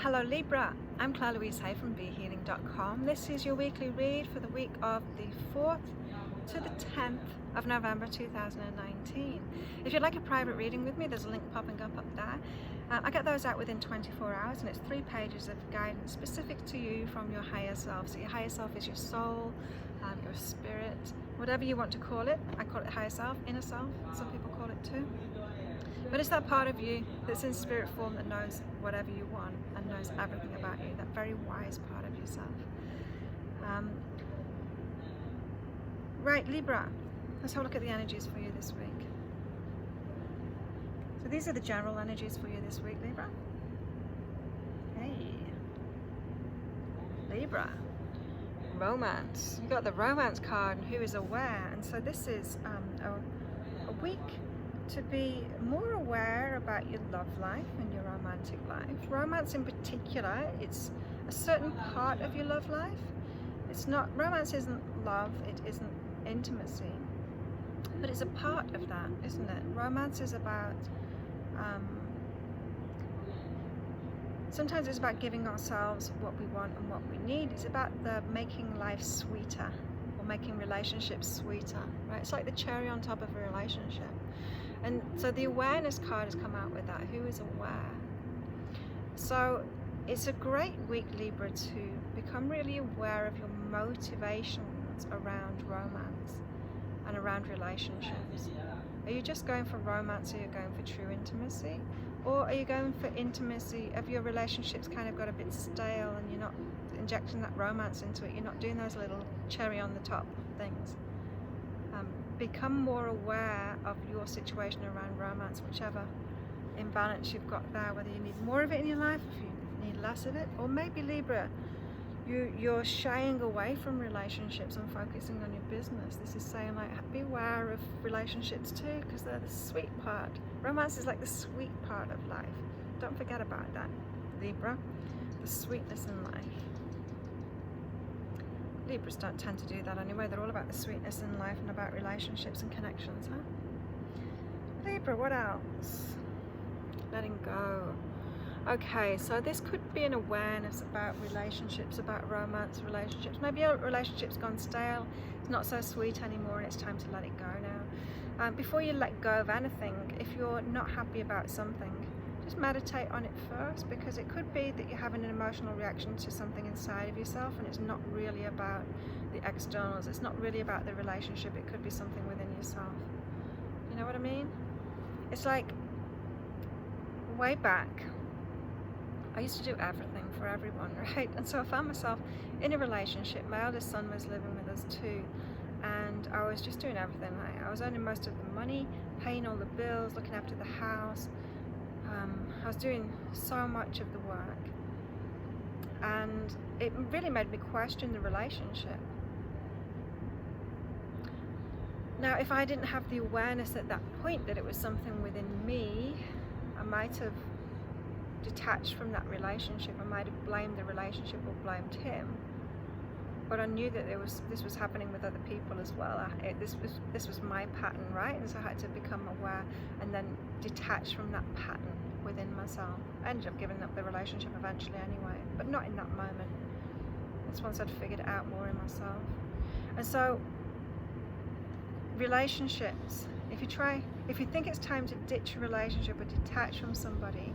Hello Libra, I'm Claire Louise Hay from BeHealing.com. This is your weekly read for the week of the 4th to the 10th of November 2019. If you'd like a private reading with me, there's a link popping up there. I get those out within 24 hours and it's 3 pages of guidance specific to you from your higher self. So your higher self is your soul, your spirit, whatever you want to call it. I call it higher self, inner self, some people call it too. But it's that part of you that's in spirit form that knows whatever you want and knows everything about you, that very wise part of yourself. Right, Libra, let's have a look at the energies for you this week. So these are the general energies for you this week, Libra. Hey, Libra, romance. You got the romance card and who is aware. And so this is a week to be more aware about your love life and your romantic life. Romance in particular, it's a certain part of your love life. It's not, romance isn't love, it isn't intimacy, but it's a part of that, isn't it? Romance is about, sometimes it's about giving ourselves what we want and what we need. It's about the making life sweeter or making relationships sweeter, right? It's like the cherry on top of a relationship. And so the awareness card has come out with that. Who is aware? So it's a great week, Libra, to become really aware of your motivations around romance and around relationships. Are you just going for romance, or are you going for true intimacy? Or are you going for intimacy? Have your relationships kind of got a bit stale and you're not injecting that romance into it? You're not doing those little cherry on the top things. Become more aware of your situation around romance, whichever imbalance you've got there, whether you need more of it in your life, if you need less of it, or maybe Libra, you're shying away from relationships and focusing on your business. This is saying, like, be aware of relationships too, because they're the sweet part. Romance is like the sweet part of life. Don't forget about that, Libra, the sweetness in life. Libras don't tend to do that anyway. They're all about the sweetness in life and about relationships and connections, huh? Libra, what else? Letting go. Okay, so this could be an awareness about relationships, about romance relationships. Maybe your relationship's gone stale, it's not so sweet anymore, and it's time to let it go now. Before you let go of anything, if you're not happy about something, just meditate on it first, because it could be that you're having an emotional reaction to something inside of yourself and it's not really about the externals, it's not really about the relationship, it could be something within yourself. You know what I mean? It's like, way back, I used to do everything for everyone, right? And so I found myself in a relationship. My eldest son was living with us too, and I was just doing everything. I was earning most of the money, paying all the bills, looking after the house. I was doing so much of the work, and it really made me question the relationship. Now, if I didn't have the awareness at that point that it was something within me, I might have detached from that relationship. I might have blamed the relationship or blamed him, but I knew that this was happening with other people as well. This was my pattern, right? And so I had to become aware and then detach from that pattern within myself. I ended up giving up the relationship eventually anyway, but not in that moment. It's once I'd figured it out more in myself. And so relationships, if you think it's time to ditch a relationship or detach from somebody,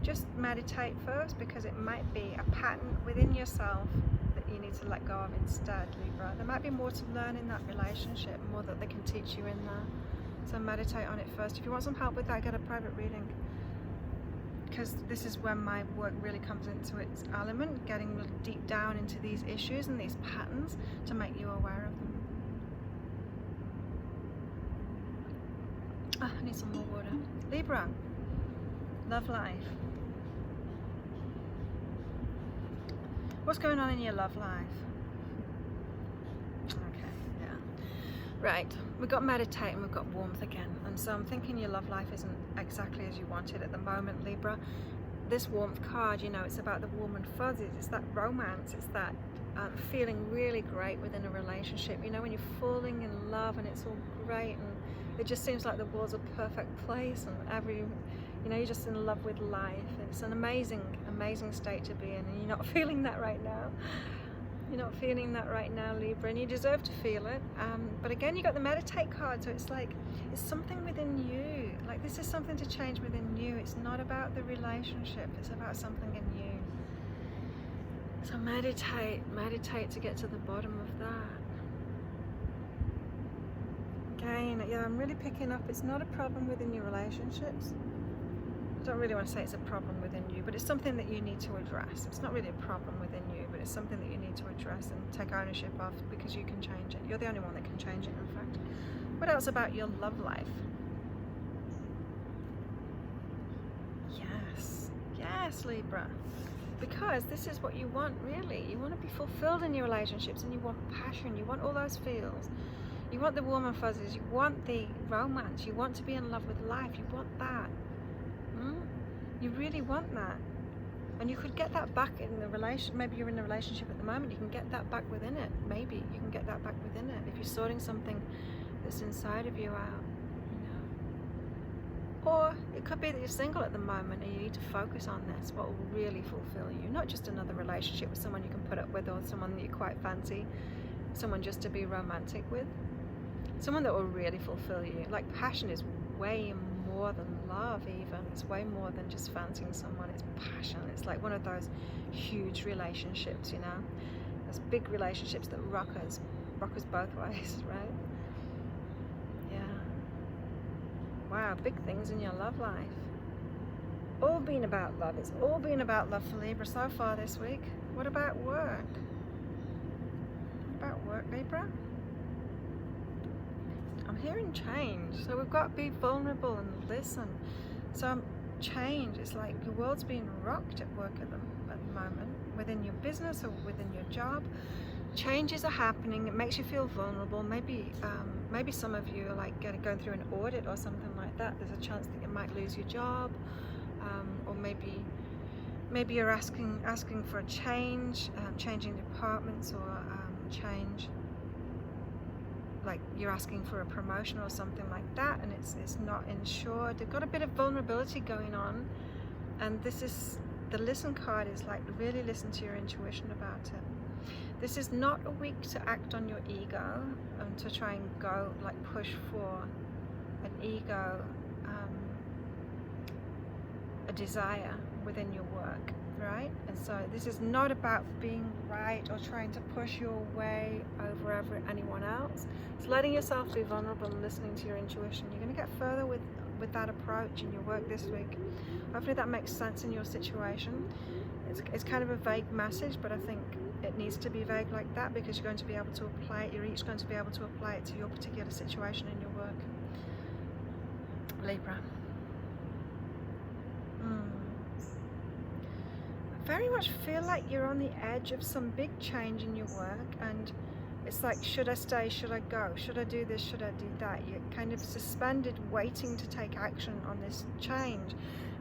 just meditate first, because it might be a pattern within yourself that you need to let go of instead, Libra. There might be more to learn in that relationship, more that they can teach you in there. So meditate on it first. If you want some help with that, get a private reading, because this is when my work really comes into its element, getting really deep down into these issues and these patterns to make you aware of them. I need some more water. Libra, love life. What's going on in your love life? Okay, yeah. Right, we've got meditate and we've got warmth again. And so I'm thinking your love life isn't exactly as you want it at the moment, Libra. This warmth card, you know, it's about the warm and fuzzies. It's that romance. It's that feeling really great within a relationship. You know, when you're falling in love and it's all great and it just seems like the world's a perfect place and you're just in love with life. It's an amazing amazing state to be in, and you're not feeling that right now. You're not feeling that right now, Libra, and you deserve to feel it. But again, you got the meditate card, so it's like it's something within you. Like this is something to change within you. It's not about the relationship, it's about something in you. So meditate to get to the bottom of that. Again, yeah, I'm really picking up, it's not a problem within your relationships. I don't really want to say it's a problem within you, but it's something that you need to address. It's not really a problem within you, but it's something that you need to address and take ownership of, because you can change it. You're the only one that can change it, in fact. What else about your love life? Yes, Libra. Because this is what you want, really. You want to be fulfilled in your relationships, and you want passion, you want all those feels. You want the warm and fuzzies, you want the romance, you want to be in love with life, you want that. You really want that. And you could get that back in the relation. Maybe you're in a relationship at the moment, you can get that back within it. Maybe you can get that back within it if you're sorting something that's inside of you out, Or it could be that you're single at the moment and you need to focus on this, what will really fulfill you. Not just another relationship with someone you can put up with, or someone that you quite fancy, someone just to be romantic with. Someone that will really fulfill you. Like passion is way more than love, even. It's way more than just fancying someone. It's passion. It's like one of those huge relationships, those big relationships that rock us both ways, right? Yeah. Wow, big things in your love life. All been about love. It's all been about love for Libra so far this week. What about work? What about work, Libra? I'm hearing change. So we've got to be vulnerable and listen. So change, it's like your world's being rocked at work at the moment, within your business or within your job. Changes are happening. It makes you feel vulnerable. Maybe some of you are like going through an audit or something like that. There's a chance that you might lose your job, or maybe you're asking for a change, changing departments, or change. Like you're asking for a promotion or something like that, and it's not ensured. They've got a bit of vulnerability going on, and this is the listen card. Is like really listen to your intuition about it. This is not a week to act on your ego and to try and go like push for an ego, a desire within your work, right? And so this is not about being right or trying to push your way over anyone else. It's letting yourself be vulnerable and listening to your intuition. You're going to get further with that approach in your work this week. Hopefully that makes sense in your situation. It's kind of a vague message, but I think it needs to be vague like that, because you're going to be able to apply it. You're each going to be able to apply it to your particular situation in your work. Libra. Very much feel like you're on the edge of some big change in your work, and it's like, should I stay, should I go, should I do this, should I do that? You're kind of suspended, waiting to take action on this change.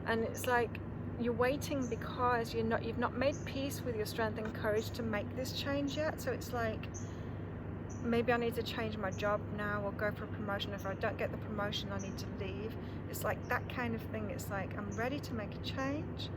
And it's like you're waiting because you've not made peace with your strength and courage to make this change yet. So it's like, maybe I need to change my job now or go for a promotion. If I don't get the promotion, I need to leave. It's like that kind of thing. It's like, I'm ready to make a change,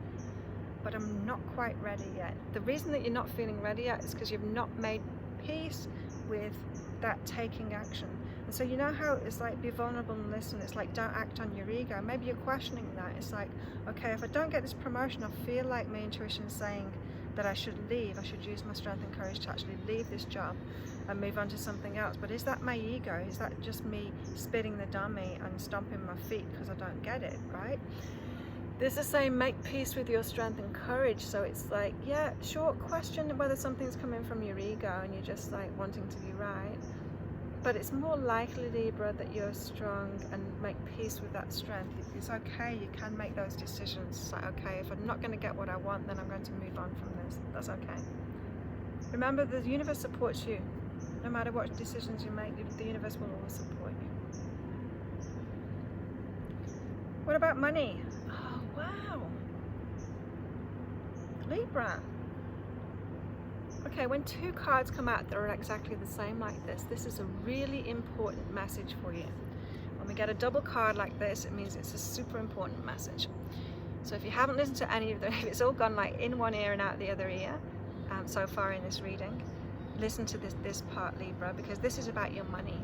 but I'm not quite ready yet. The reason that you're not feeling ready yet is because you've not made peace with that taking action. And so you know how it's like, be vulnerable and listen. It's like, don't act on your ego. Maybe you're questioning that. It's like, okay, if I don't get this promotion, I feel like my intuition is saying that I should leave. I should use my strength and courage to actually leave this job and move on to something else. But is that my ego? Is that just me spitting the dummy and stomping my feet because I don't get it, right? This is saying make peace with your strength and courage. So it's like, yeah, sure, question whether something's coming from your ego and you're just like wanting to be right. But it's more likely, Libra, that you're strong and make peace with that strength. It's okay, you can make those decisions. It's like, okay, if I'm not going to get what I want, then I'm going to move on from this. That's okay. Remember, the universe supports you. No matter what decisions you make, the universe will always support you. What about money? Oh, wow. Libra. Okay, when two cards come out that are exactly the same like this is a really important message for you. When we get a double card like this, it means it's a super important message. So if you haven't listened to any of them, if it's all gone like in one ear and out the other ear so far in this reading, listen to this part, Libra, because this is about your money,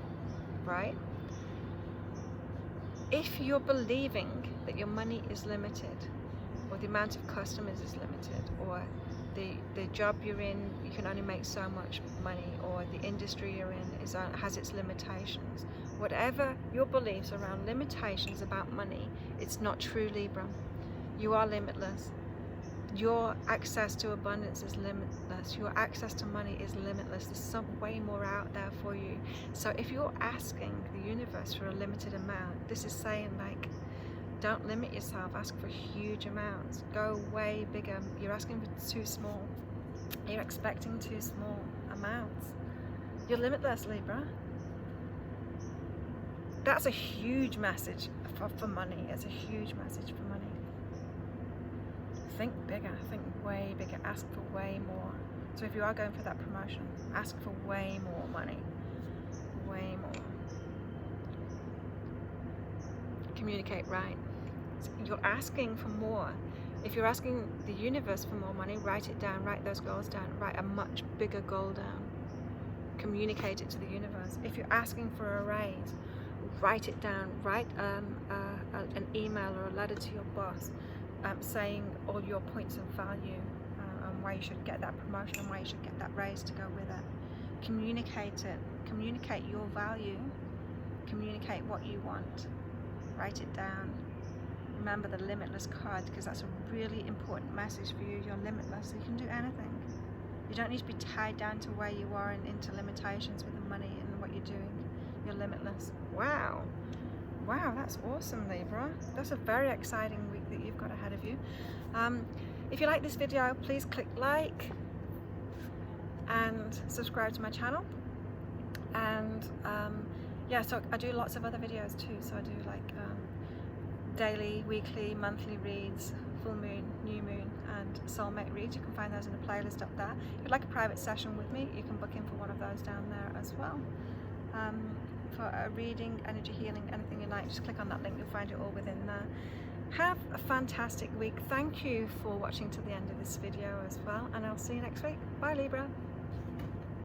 right? If you're believing that your money is limited, or the amount of customers is limited, or the job you're in, you can only make so much money, or the industry you're in has its limitations, whatever your beliefs around limitations about money, it's not true, Libra. You are limitless. Your access to abundance is limitless. Your access to money is limitless. There's some way more out there for you. So if you're asking the universe for a limited amount, this is saying, like, don't limit yourself. Ask for huge amounts. Go way bigger. You're asking for too small. You're expecting too small amounts. You're limitless, Libra. That's a huge message for money. It's a huge message for money. Think bigger, think way bigger, ask for way more. So if you are going for that promotion, ask for way more money, way more. Communicate right. So you're asking for more. If you're asking the universe for more money, write it down, write those goals down, write a much bigger goal down. Communicate it to the universe. If you're asking for a raise, write it down, write an email or a letter to your boss, saying all your points of value and why you should get that promotion and why you should get that raise to go with it. Communicate it. Communicate your value. Communicate what you want. Write it down. Remember the limitless card, because that's a really important message for you. You're limitless, so you can do anything. You don't need to be tied down to where you are and into limitations with the money and what you're doing. You're limitless. Wow. Wow, that's awesome, Libra. That's a very exciting week that you've got ahead of you. If you like this video, please click like and subscribe to my channel. And yeah, so I do lots of other videos too. So I do like daily, weekly, monthly reads, full moon, new moon, and soulmate reads. You can find those in the playlist up there. If you'd like a private session with me, you can book in for one of those down there as well. For a reading, energy healing, anything you like, just click on that link. You'll find it all within there. Have a fantastic week. Thank you for watching to the end of this video as well, and I'll see you next week. Bye, Libra.